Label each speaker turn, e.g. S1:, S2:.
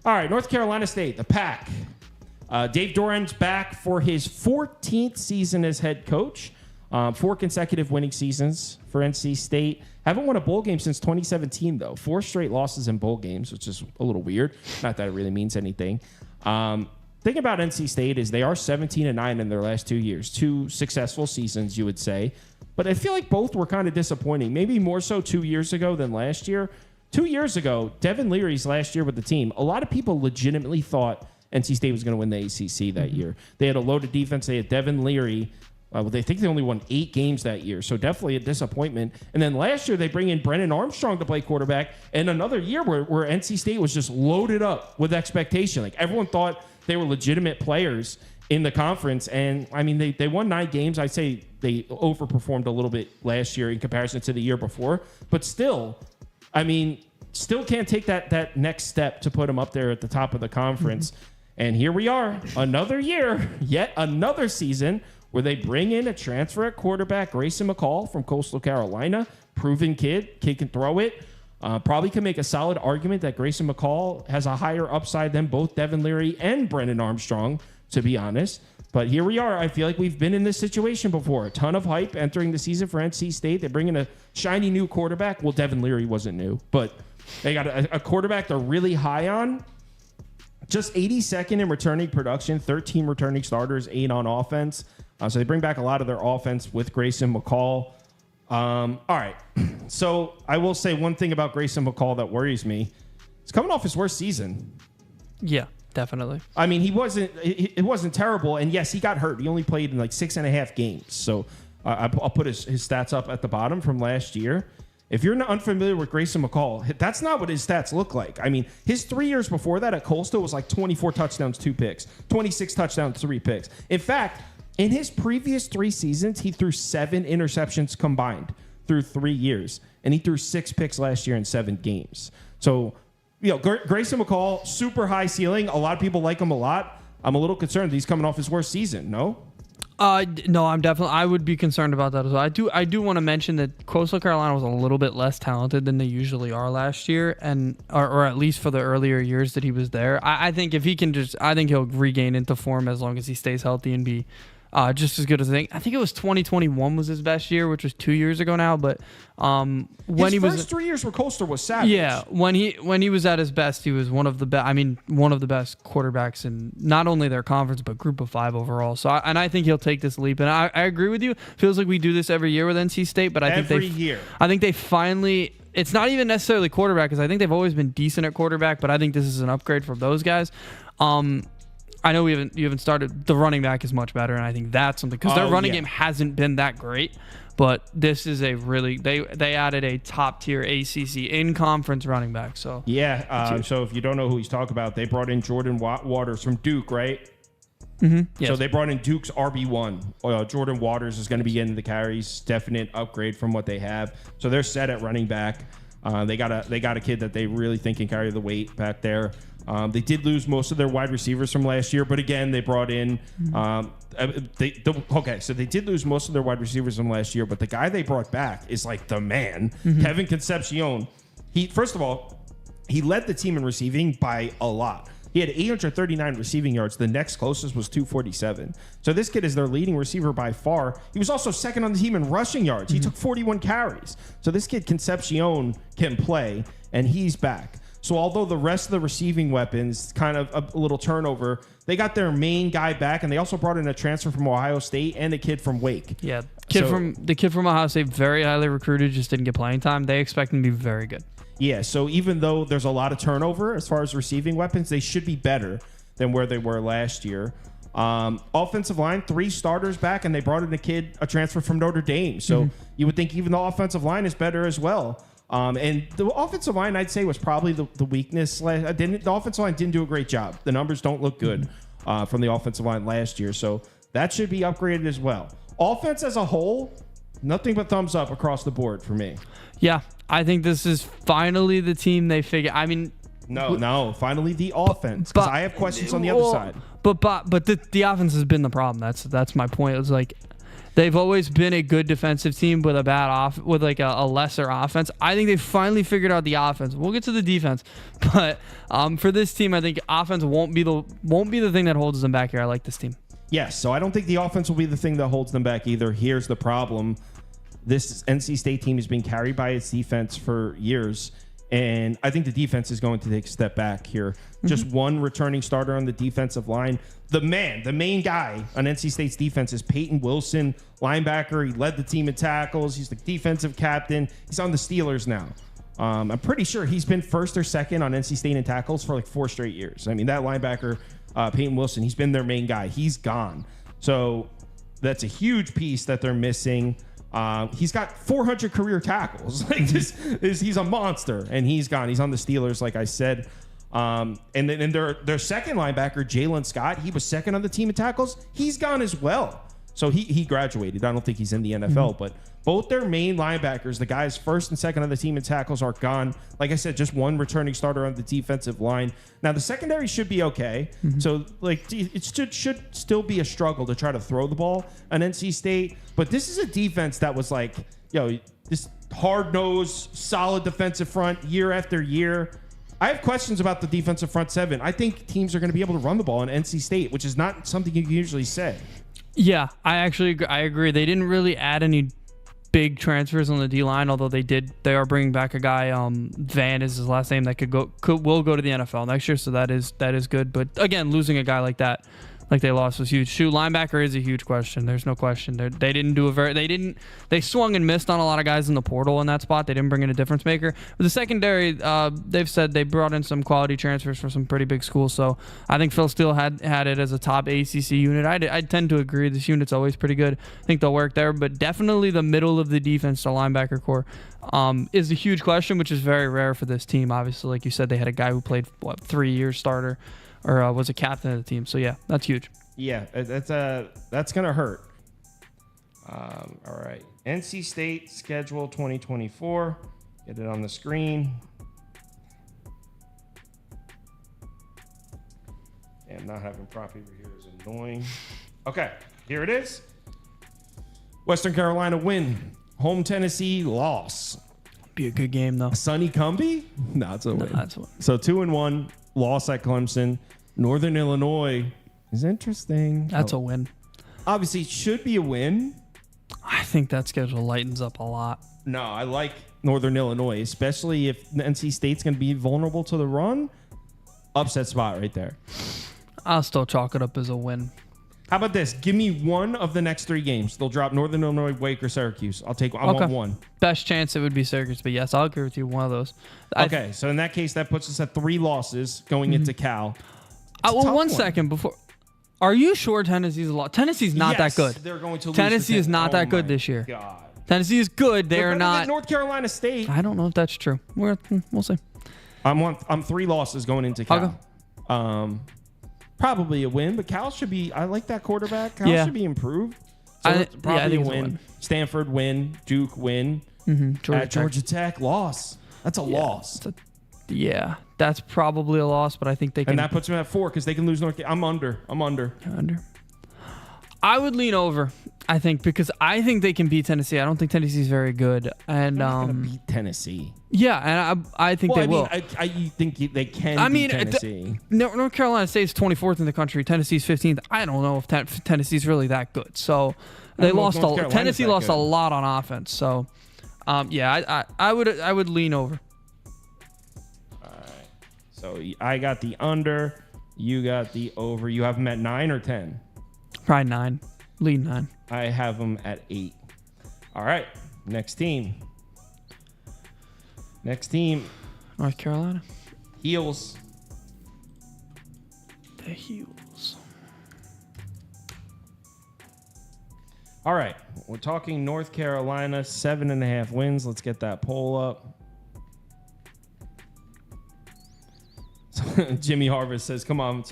S1: All right, North Carolina State, the Pack. Dave Doran's back for his 14th season as head coach. 4 consecutive winning seasons for NC State. Haven't won a bowl game since 2017, though. 4 straight losses in bowl games, which is a little weird. Not that it really means anything. Thing about NC State is they are 17-9 in their last 2 years. 2 successful seasons, you would say. But I feel like both were kind of disappointing. Maybe more so 2 years ago than last year. 2 years ago, Devin Leary's last year with the team, a lot of people legitimately thought NC State was going to win the ACC that year. They had a loaded defense. They had Devin Leary. They think they only won 8 games that year, so definitely a disappointment. And then last year, they bring in Brennan Armstrong to play quarterback, and another year where NC State was just loaded up with expectation. Like, everyone thought they were legitimate players in the conference, and, I mean, they won 9 games. I'd say they overperformed a little bit last year in comparison to the year before, but still, I mean, still can't take that next step to put them up there at the top of the conference. And here we are, another year, yet another season where they bring in a transfer at quarterback, Grayson McCall from Coastal Carolina, proven kid can throw it. Probably can make a solid argument that Grayson McCall has a higher upside than both Devin Leary and Brennan Armstrong, to be honest. But here we are. I feel like we've been in this situation before. A ton of hype entering the season for NC State. They bring in a shiny new quarterback. Well, Devin Leary wasn't new, but they got a quarterback they're really high on. Just 82nd in returning production, 13 returning starters, 8 on offense. So they bring back a lot of their offense with Grayson McCall. All right. So I will say one thing about Grayson McCall that worries me. He's coming off his worst season.
S2: Yeah, definitely.
S1: I mean, it wasn't terrible. And yes, he got hurt. He only played in like 6.5 games. So I'll put his stats up at the bottom from last year. If you're not unfamiliar with Grayson McCall, that's not what his stats look like. I mean, his 3 years before that at Coastal was like 24 touchdowns, 2 picks, 26 touchdowns, 3 picks. In fact, in his previous 3 seasons, he threw 7 interceptions combined through 3 years, and he threw 6 picks last year in 7 games. So, Grayson McCall, super high ceiling. A lot of people like him a lot. I'm a little concerned that he's coming off his worst season. No?
S2: No, I would be concerned about that as well. I do want to mention that Coastal Carolina was a little bit less talented than they usually are last year, and or at least for the earlier years that he was there. I think if he can I think he'll regain into form as long as he stays healthy and be just as good as I think it was 2021 was his best year, which was 2 years ago now. But when
S1: his
S2: he was
S1: first 3 years with Coastal was savage.
S2: Yeah, when he was at his best, he was one of the best. I mean, one of the best quarterbacks in not only their conference but Group of 5 overall. So I think he'll take this leap. And I agree with you. Feels like we do this every year with NC State, but I think they finally. It's not even necessarily quarterback because I think they've always been decent at quarterback, but I think this is an upgrade from those guys. I know you haven't started. The running back is much better, and I think that's something because their running game hasn't been that great. But this is a really they added a top tier ACC in conference running back. So
S1: so if you don't know who he's talking about, they brought in Jordan Waters from Duke, right?
S2: Mm-hmm. Yes.
S1: So they brought in Duke's RB1. Jordan Waters is going to be getting the carries. Definite upgrade from what they have. So they're set at running back. They got a kid that they really think can carry the weight back there. They did lose most of their wide receivers from last year, but again, they brought in. So they did lose most of their wide receivers from last year, but the guy they brought back is like the man, Kevin Concepcion. First of all, he led the team in receiving by a lot. He had 839 receiving yards. The next closest was 247. So this kid is their leading receiver by far. He was also second on the team in rushing yards. He took 41 carries. So this kid, Concepcion, can play, and he's back. So although the rest of the receiving weapons kind of a little turnover, they got their main guy back, and they also brought in a transfer from Ohio State and a kid from Wake.
S2: Yeah, the kid from Ohio State, very highly recruited, just didn't get playing time. They expect him to be very good.
S1: Yeah, so even though there's a lot of turnover as far as receiving weapons, they should be better than where they were last year. Offensive line, 3 starters back, and they brought in a transfer from Notre Dame. So you would think even the offensive line is better as well. And the offensive line, I'd say, was probably the weakness. The offensive line didn't do a great job. The numbers don't look good from the offensive line last year. So that should be upgraded as well. Offense as a whole, nothing but thumbs up across the board for me.
S2: Yeah, I think this is finally the team they figure. I mean,
S1: no, finally the offense. Because I have questions on the other side.
S2: But the offense has been the problem. That's my point. It's like They've always been a good defensive team with a lesser offense. I think they finally figured out the offense. We'll get to the defense, but for this team, I think offense won't be the thing that holds them back here. I like this team.
S1: Yes, so I don't think the offense will be the thing that holds them back either. Here's the problem. This NC State team has been carried by its defense for years, and I think the defense is going to take a step back here. Mm-hmm. Just one returning starter on the defensive line. The main guy on NC State's defense is Peyton Wilson, linebacker. He led the team in tackles. He's the defensive captain. He's on the Steelers now. I'm pretty sure he's been first or second on NC State in tackles for like 4 straight years. I mean, that linebacker, Peyton Wilson, he's been their main guy. He's gone. So that's a huge piece that they're missing. He's got 400 career tackles. Like he's a monster, and he's gone. He's on the Steelers, like I said. And then their second linebacker, Jalen Scott, he was second on the team in tackles. He's gone as well. So he graduated. I don't think he's in the NFL, but both their main linebackers, the guys first and second on the team in tackles, are gone. Like I said, just one returning starter on the defensive line. Now, the secondary should be okay. Mm-hmm. So, it should still be a struggle to try to throw the ball on NC State. But this is a defense that was like, this hard-nosed, solid defensive front year after year. I have questions about the defensive front seven. I think teams are going to be able to run the ball in NC State, which is not something you can usually say. Yeah,
S2: I agree. They didn't really add any big transfers on the D-line, although they are bringing back a guy, Van is his last name, that will go to the NFL next year, so that is good. But again, losing a guy like that, like they lost, was huge. Linebacker is a huge question. There's no question. They swung and missed on a lot of guys in the portal in that spot. They didn't bring in a difference maker. But the secondary, they've said they brought in some quality transfers from some pretty big schools. So I think Phil Steele had it as a top ACC unit. I tend to agree. This unit's always pretty good. I think they'll work there. But definitely the middle of the defense, the linebacker core, is a huge question, which is very rare for this team. Obviously, like you said, they had a guy who played 3 years starter, or was a captain of the team. So, yeah, that's huge.
S1: Yeah, that's going to hurt. All right. NC State schedule 2024. Get it on the screen. And not having property over here is annoying. Okay, here it is. Western Carolina win. Home Tennessee loss.
S2: Be a good game, though.
S1: Sonny Cumbie? No, it's a win.
S2: That's one.
S1: So 2-1. Loss at Clemson. Northern Illinois is interesting.
S2: That's a win.
S1: Obviously, it should be a win.
S2: I think that schedule lightens up a lot.
S1: No, I like Northern Illinois, especially if NC State's going to be vulnerable to the run. Upset spot right there.
S2: I'll still chalk it up as a win.
S1: How about this? Give me one of the next 3 games. They'll drop Northern Illinois, Wake, or Syracuse. I want one.
S2: Best chance it would be Syracuse, but yes, I'll agree with you. One of those.
S1: Okay, so in that case, that puts us at 3 losses going into Cal.
S2: One second before. Are you sure Tennessee's a lot? Tennessee's not that good.
S1: They're going to lose.
S2: Tennessee is not that good this year.
S1: God.
S2: Tennessee is good. They're not.
S1: North Carolina State.
S2: I don't know if that's true. We'll see.
S1: I'm 3 losses going into Cal. Probably a win, but Cal should be. I like that quarterback. Cal should be improved. So it's probably a win. Stanford win. Duke win.
S2: Mm-hmm.
S1: Georgia Tech loss. That's a loss.
S2: That's probably a loss, but I think they can.
S1: And that puts them at 4 because they can lose North. I'm under.
S2: I would lean over. I think because I think they can beat Tennessee. I don't think Tennessee's very good, and
S1: they're not gonna beat Tennessee.
S2: Yeah, and I think they will.
S1: I think they can. Beat Tennessee.
S2: North Carolina State's 24th in the country. Tennessee's 15th. I don't know if Tennessee's really that good. So they lost. Tennessee lost a lot on offense. So, I would lean over.
S1: All right. So I got the under. You got the over. You have them at 9 or 10.
S2: Probably 9. Lead 9.
S1: I have them at 8. All right. Next team.
S2: North Carolina.
S1: Heels.
S2: The Heels.
S1: All right. We're talking North Carolina, 7.5 wins. Let's get that poll up. Jimmy Harvest says, come on, it's all